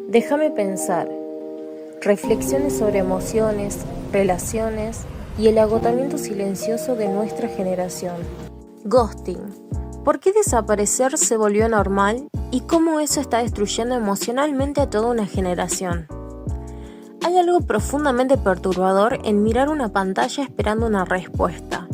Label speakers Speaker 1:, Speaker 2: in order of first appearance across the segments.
Speaker 1: Déjame pensar. Reflexiones sobre emociones, relaciones y el agotamiento silencioso de nuestra generación. Ghosting. ¿Por qué desaparecer se volvió normal y cómo eso está destruyendo emocionalmente a toda una generación? Hay algo profundamente perturbador en mirar una pantalla esperando una respuesta.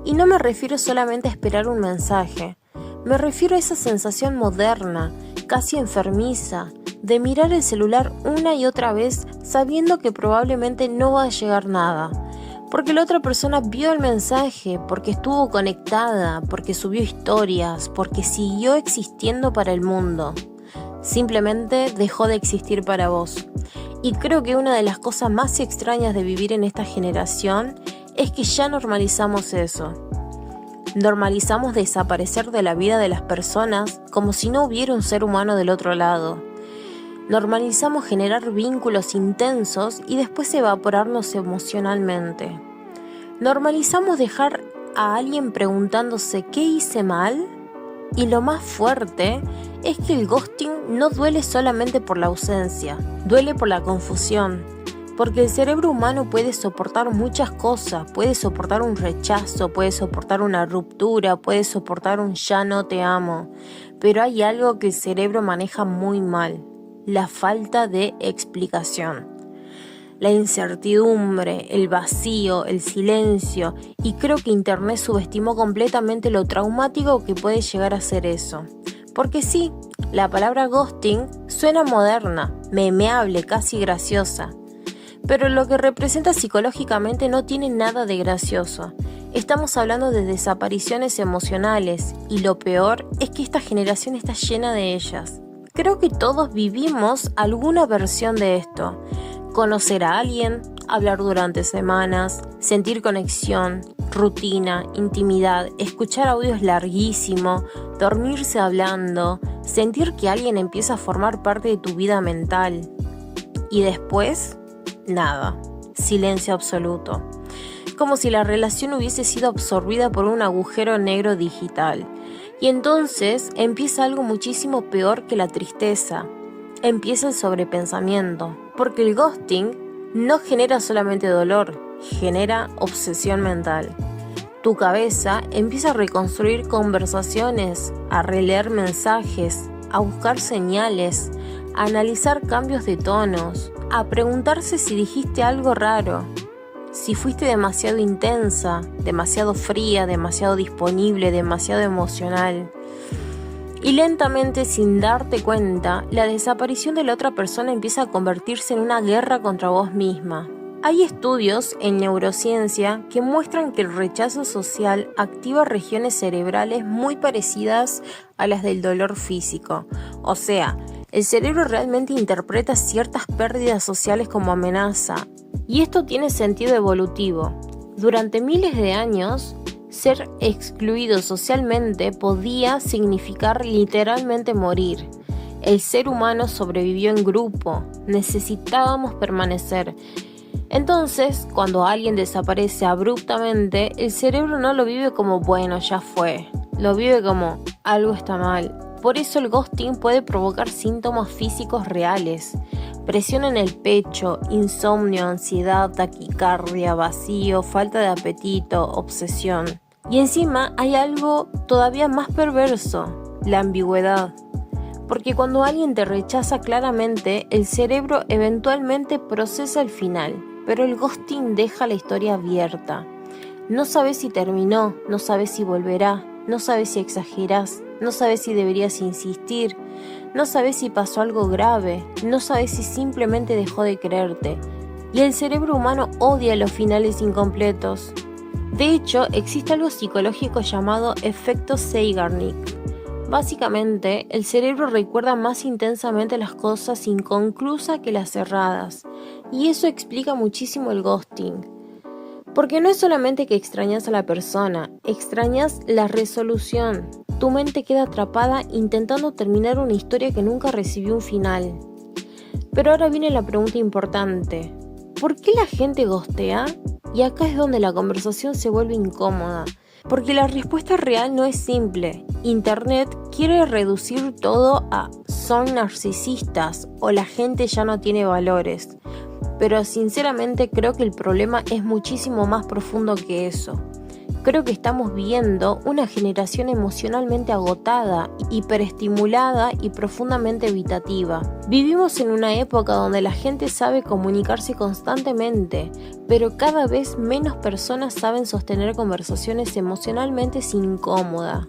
Speaker 1: Y no me refiero solamente a esperar un mensaje. Me refiero a esa sensación moderna, casi enfermiza, de mirar el celular una y otra vez sabiendo que probablemente no va a llegar nada. Porque la otra persona vio el mensaje, porque estuvo conectada, porque subió historias, porque siguió existiendo para el mundo. Simplemente dejó de existir para vos. Y creo que una de las cosas más extrañas de vivir en esta generación es que ya normalizamos eso. Normalizamos desaparecer de la vida de las personas como si no hubiera un ser humano del otro lado. Normalizamos generar vínculos intensos y después evaporarnos emocionalmente. Normalizamos dejar a alguien preguntándose ¿qué hice mal? Y lo más fuerte es que el ghosting no duele solamente por la ausencia, duele por la confusión. Porque el cerebro humano puede soportar muchas cosas, puede soportar un rechazo, puede soportar una ruptura, puede soportar un ya no te amo. Pero hay algo que el cerebro maneja muy mal, la falta de explicación. La incertidumbre, el vacío, el silencio, y creo que Internet subestimó completamente lo traumático que puede llegar a ser eso. Porque sí, la palabra ghosting suena moderna, memeable, casi graciosa. Pero lo que representa psicológicamente no tiene nada de gracioso. Estamos hablando de desapariciones emocionales y lo peor es que esta generación está llena de ellas. Creo que todos vivimos alguna versión de esto. Conocer a alguien, hablar durante semanas, sentir conexión, rutina, intimidad, escuchar audios larguísimos, dormirse hablando, sentir que alguien empieza a formar parte de tu vida mental. Y después, nada, silencio absoluto. Como si la relación hubiese sido absorbida por un agujero negro digital. Y entonces empieza algo muchísimo peor que la tristeza. Empieza el sobrepensamiento. Porque el ghosting no genera solamente dolor, genera obsesión mental. Tu cabeza empieza a reconstruir conversaciones, a releer mensajes, a buscar señales, a analizar cambios de tonos, a preguntarse si dijiste algo raro, si fuiste demasiado intensa, demasiado fría, demasiado disponible, demasiado emocional. Y lentamente, sin darte cuenta, la desaparición de la otra persona empieza a convertirse en una guerra contra vos misma. Hay estudios en neurociencia que muestran que el rechazo social activa regiones cerebrales muy parecidas a las del dolor físico. O sea, el cerebro realmente interpreta ciertas pérdidas sociales como amenaza. Y esto tiene sentido evolutivo. Durante miles de años, ser excluido socialmente podía significar literalmente morir. El ser humano sobrevivió en grupo, necesitábamos permanecer. Entonces, cuando alguien desaparece abruptamente, el cerebro no lo vive como bueno, ya fue. Lo vive como algo está mal. Por eso el ghosting puede provocar síntomas físicos reales. Presión en el pecho, insomnio, ansiedad, taquicardia, vacío, falta de apetito, obsesión. Y encima hay algo todavía más perverso, la ambigüedad. Porque cuando alguien te rechaza claramente, el cerebro eventualmente procesa el final, pero el ghosting deja la historia abierta. No sabes si terminó, no sabes si volverá, no sabes si exagerás, no sabes si deberías insistir, no sabes si pasó algo grave, no sabes si simplemente dejó de creerte. Y el cerebro humano odia los finales incompletos. De hecho, existe algo psicológico llamado efecto Zeigarnik. Básicamente, el cerebro recuerda más intensamente las cosas inconclusas que las cerradas, y eso explica muchísimo el ghosting. Porque no es solamente que extrañas a la persona, extrañas la resolución. Tu mente queda atrapada intentando terminar una historia que nunca recibió un final. Pero ahora viene la pregunta importante. ¿Por qué la gente ghostea? Y acá es donde la conversación se vuelve incómoda. Porque la respuesta real no es simple. Internet quiere reducir todo a son narcisistas o la gente ya no tiene valores. Pero sinceramente creo que el problema es muchísimo más profundo que eso. Creo que estamos viendo una generación emocionalmente agotada, hiperestimulada y profundamente evitativa. Vivimos en una época donde la gente sabe comunicarse constantemente, pero cada vez menos personas saben sostener conversaciones emocionalmente incómodas.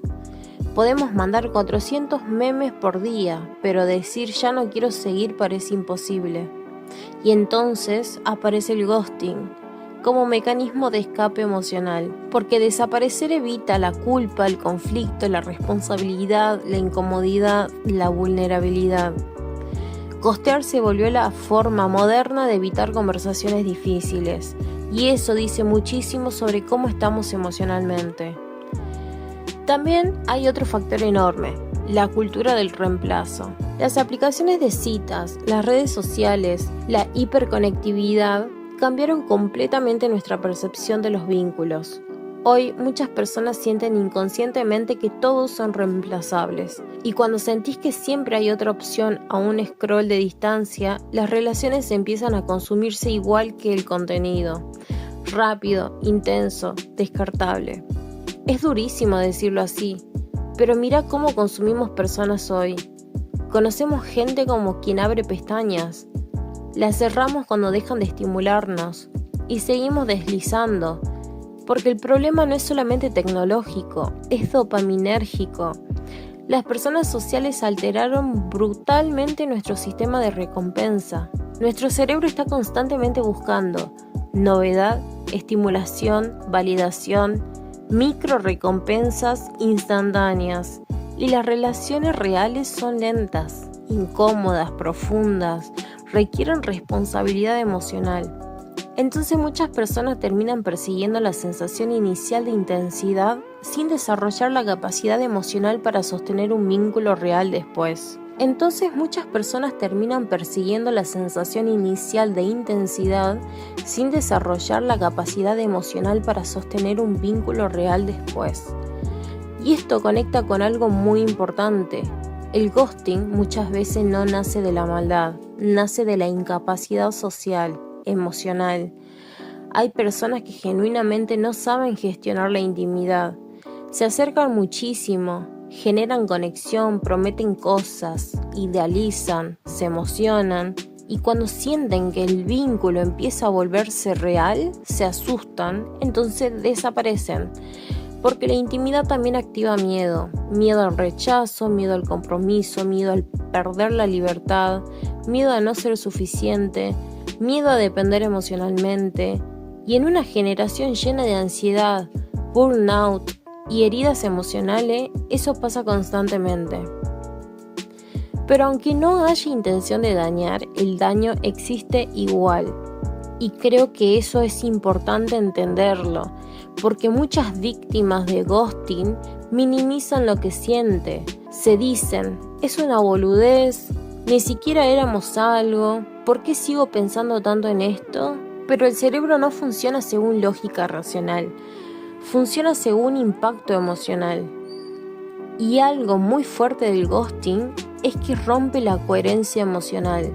Speaker 1: Podemos mandar 400 memes por día, pero decir ya no quiero seguir parece imposible. Y entonces aparece el ghosting como mecanismo de escape emocional, porque desaparecer evita la culpa, el conflicto, la responsabilidad, la incomodidad, la vulnerabilidad. Ghostear se volvió la forma moderna de evitar conversaciones difíciles, y eso dice muchísimo sobre cómo estamos emocionalmente. También hay otro factor enorme, la cultura del reemplazo. Las aplicaciones de citas, las redes sociales, la hiperconectividad cambiaron completamente nuestra percepción de los vínculos. Hoy muchas personas sienten inconscientemente que todos son reemplazables, y cuando sentís que siempre hay otra opción a un scroll de distancia, las relaciones empiezan a consumirse igual que el contenido. Rápido, intenso, descartable. Es durísimo decirlo así, pero mira cómo consumimos personas hoy. Conocemos gente como quien abre pestañas. Las cerramos cuando dejan de estimularnos y seguimos deslizando, porque el problema no es solamente tecnológico, es dopaminérgico. Las personas sociales alteraron brutalmente nuestro sistema de recompensa. Nuestro cerebro está constantemente buscando novedad, estimulación, validación, micro recompensas instantáneas, y las relaciones reales son lentas, incómodas, profundas, requieren responsabilidad emocional. Entonces muchas personas terminan persiguiendo la sensación inicial de intensidad sin desarrollar la capacidad emocional para sostener un vínculo real después. Y esto conecta con algo muy importante. El ghosting muchas veces no nace de la maldad, nace de la incapacidad social, emocional. Hay personas que genuinamente no saben gestionar la intimidad. Se acercan muchísimo, generan conexión, prometen cosas, idealizan, se emocionan, y cuando sienten que el vínculo empieza a volverse real, se asustan, entonces desaparecen. Porque la intimidad también activa miedo al rechazo, miedo al compromiso, miedo al perder la libertad, miedo a no ser suficiente, miedo a depender emocionalmente. Y en una generación llena de ansiedad, burnout y heridas emocionales, eso pasa constantemente. Pero aunque no haya intención de dañar, el daño existe igual. Y creo que eso es importante entenderlo, porque muchas víctimas de ghosting minimizan lo que siente. Se dicen, es una boludez, ni siquiera éramos algo, ¿por qué sigo pensando tanto en esto? Pero el cerebro no funciona según lógica racional, funciona según impacto emocional. Y algo muy fuerte del ghosting es que rompe la coherencia emocional,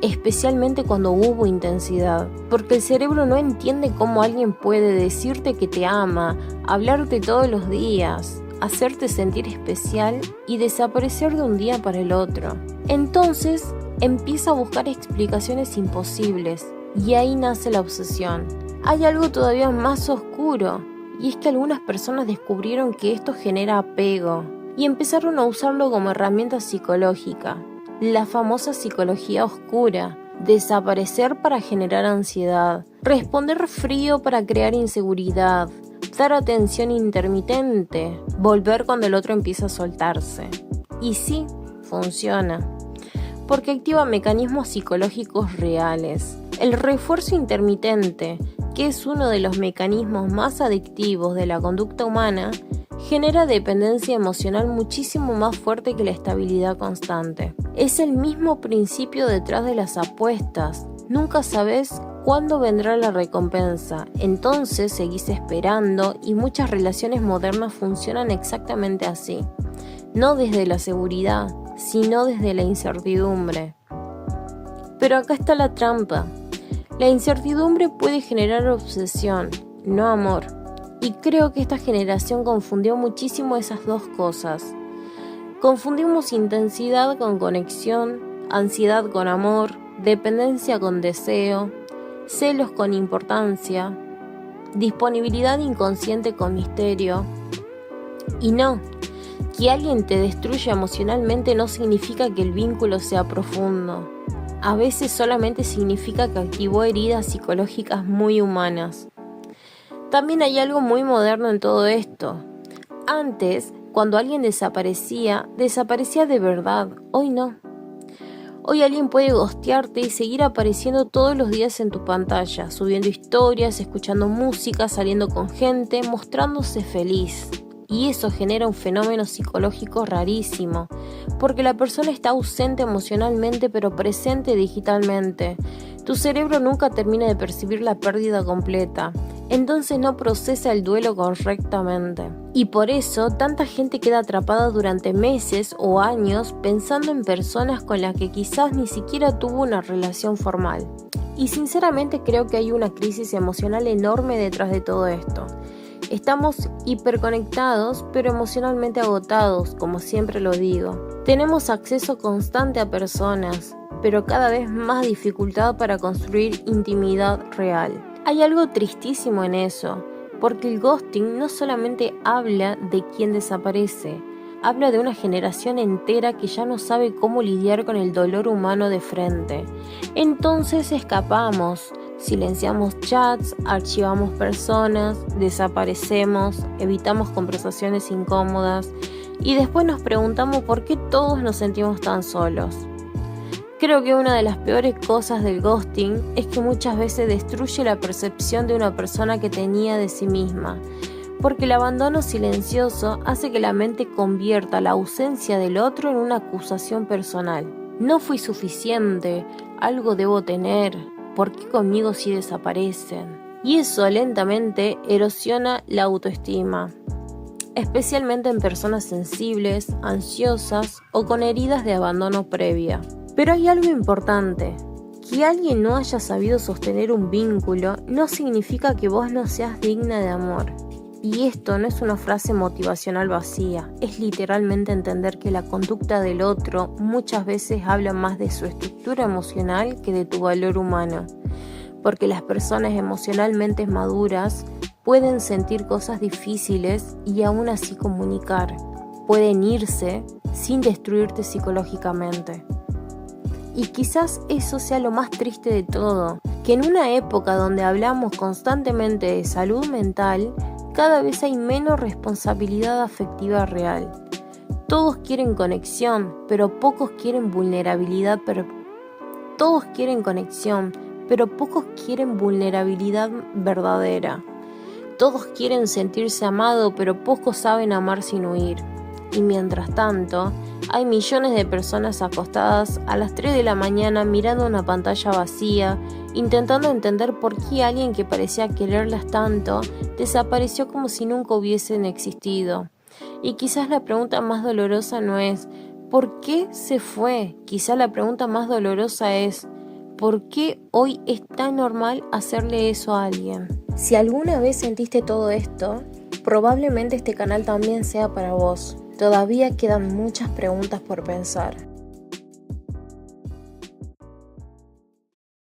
Speaker 1: especialmente cuando hubo intensidad, porque el cerebro no entiende cómo alguien puede decirte que te ama, hablarte todos los días, hacerte sentir especial y desaparecer de un día para el otro. Entonces empieza a buscar explicaciones imposibles y ahí nace la obsesión. Hay algo todavía más oscuro, y es que algunas personas descubrieron que esto genera apego y empezaron a usarlo como herramienta psicológica. La famosa psicología oscura, desaparecer para generar ansiedad, responder frío para crear inseguridad, dar atención intermitente, volver cuando el otro empieza a soltarse. Y sí, funciona, porque activa mecanismos psicológicos reales. El refuerzo intermitente, que es uno de los mecanismos más adictivos de la conducta humana, genera dependencia emocional muchísimo más fuerte que la estabilidad constante. Es el mismo principio detrás de las apuestas, Nunca sabes cuándo vendrá la recompensa, entonces seguís esperando y muchas relaciones modernas funcionan exactamente así. No desde la seguridad, sino desde la incertidumbre. Pero acá está la trampa. La incertidumbre puede generar obsesión, no amor. Y creo que esta generación confundió muchísimo esas dos cosas. Confundimos intensidad con conexión, ansiedad con amor, dependencia con deseo, celos con importancia, disponibilidad inconsciente con misterio. Y no, que alguien te destruya emocionalmente no significa que el vínculo sea profundo. A veces solamente significa que activó heridas psicológicas muy humanas. También hay algo muy moderno en todo esto. Antes, cuando alguien desaparecía de verdad. Hoy no. Hoy alguien puede ghostearte y seguir apareciendo todos los días en tu pantalla, subiendo historias, escuchando música, saliendo con gente, mostrándose feliz. Y eso genera un fenómeno psicológico rarísimo, porque la persona está ausente emocionalmente pero presente digitalmente. Tu cerebro nunca termina de percibir la pérdida completa, entonces no procesa el duelo correctamente. Y por eso tanta gente queda atrapada durante meses o años pensando en personas con las que quizás ni siquiera tuvo una relación formal. Y sinceramente creo que hay una crisis emocional enorme detrás de todo esto. Estamos hiperconectados, pero emocionalmente agotados, como siempre lo digo. Tenemos acceso constante a personas, pero cada vez más dificultad para construir intimidad real. Hay algo tristísimo en eso, porque el ghosting no solamente habla de quien desaparece, habla de una generación entera que ya no sabe cómo lidiar con el dolor humano de frente. Entonces escapamos. Silenciamos chats, archivamos personas, desaparecemos, evitamos conversaciones incómodas y después nos preguntamos por qué todos nos sentimos tan solos. Creo que una de las peores cosas del ghosting es que muchas veces destruye la percepción de una persona que tenía de sí misma, porque el abandono silencioso hace que la mente convierta la ausencia del otro en una acusación personal. No fui suficiente, algo debo tener. ¿Por qué conmigo sí desaparecen? Y eso lentamente erosiona la autoestima, especialmente en personas sensibles, ansiosas o con heridas de abandono previa. Pero hay algo importante. Que alguien no haya sabido sostener un vínculo no significa que vos no seas digna de amor. Y esto no es una frase motivacional vacía, es literalmente entender que la conducta del otro muchas veces habla más de su estructura emocional que de tu valor humano, porque las personas emocionalmente maduras pueden sentir cosas difíciles y aún así comunicar, pueden irse sin destruirte psicológicamente. Y quizás eso sea lo más triste de todo, que en una época donde hablamos constantemente de salud mental, cada vez hay menos responsabilidad afectiva real. Todos quieren conexión, pero pocos quieren vulnerabilidad. Todos quieren conexión, pero pocos quieren vulnerabilidad verdadera. Todos quieren sentirse amados, pero pocos saben amar sin huir. Y mientras tanto, hay millones de personas acostadas a las 3 de la mañana mirando una pantalla vacía, intentando entender por qué alguien que parecía quererlas tanto desapareció como si nunca hubiesen existido. Y quizás la pregunta más dolorosa no es ¿por qué se fue? Quizás la pregunta más dolorosa es ¿por qué hoy es tan normal hacerle eso a alguien? Si alguna vez sentiste todo esto, probablemente este canal también sea para vos. Todavía quedan muchas preguntas por pensar.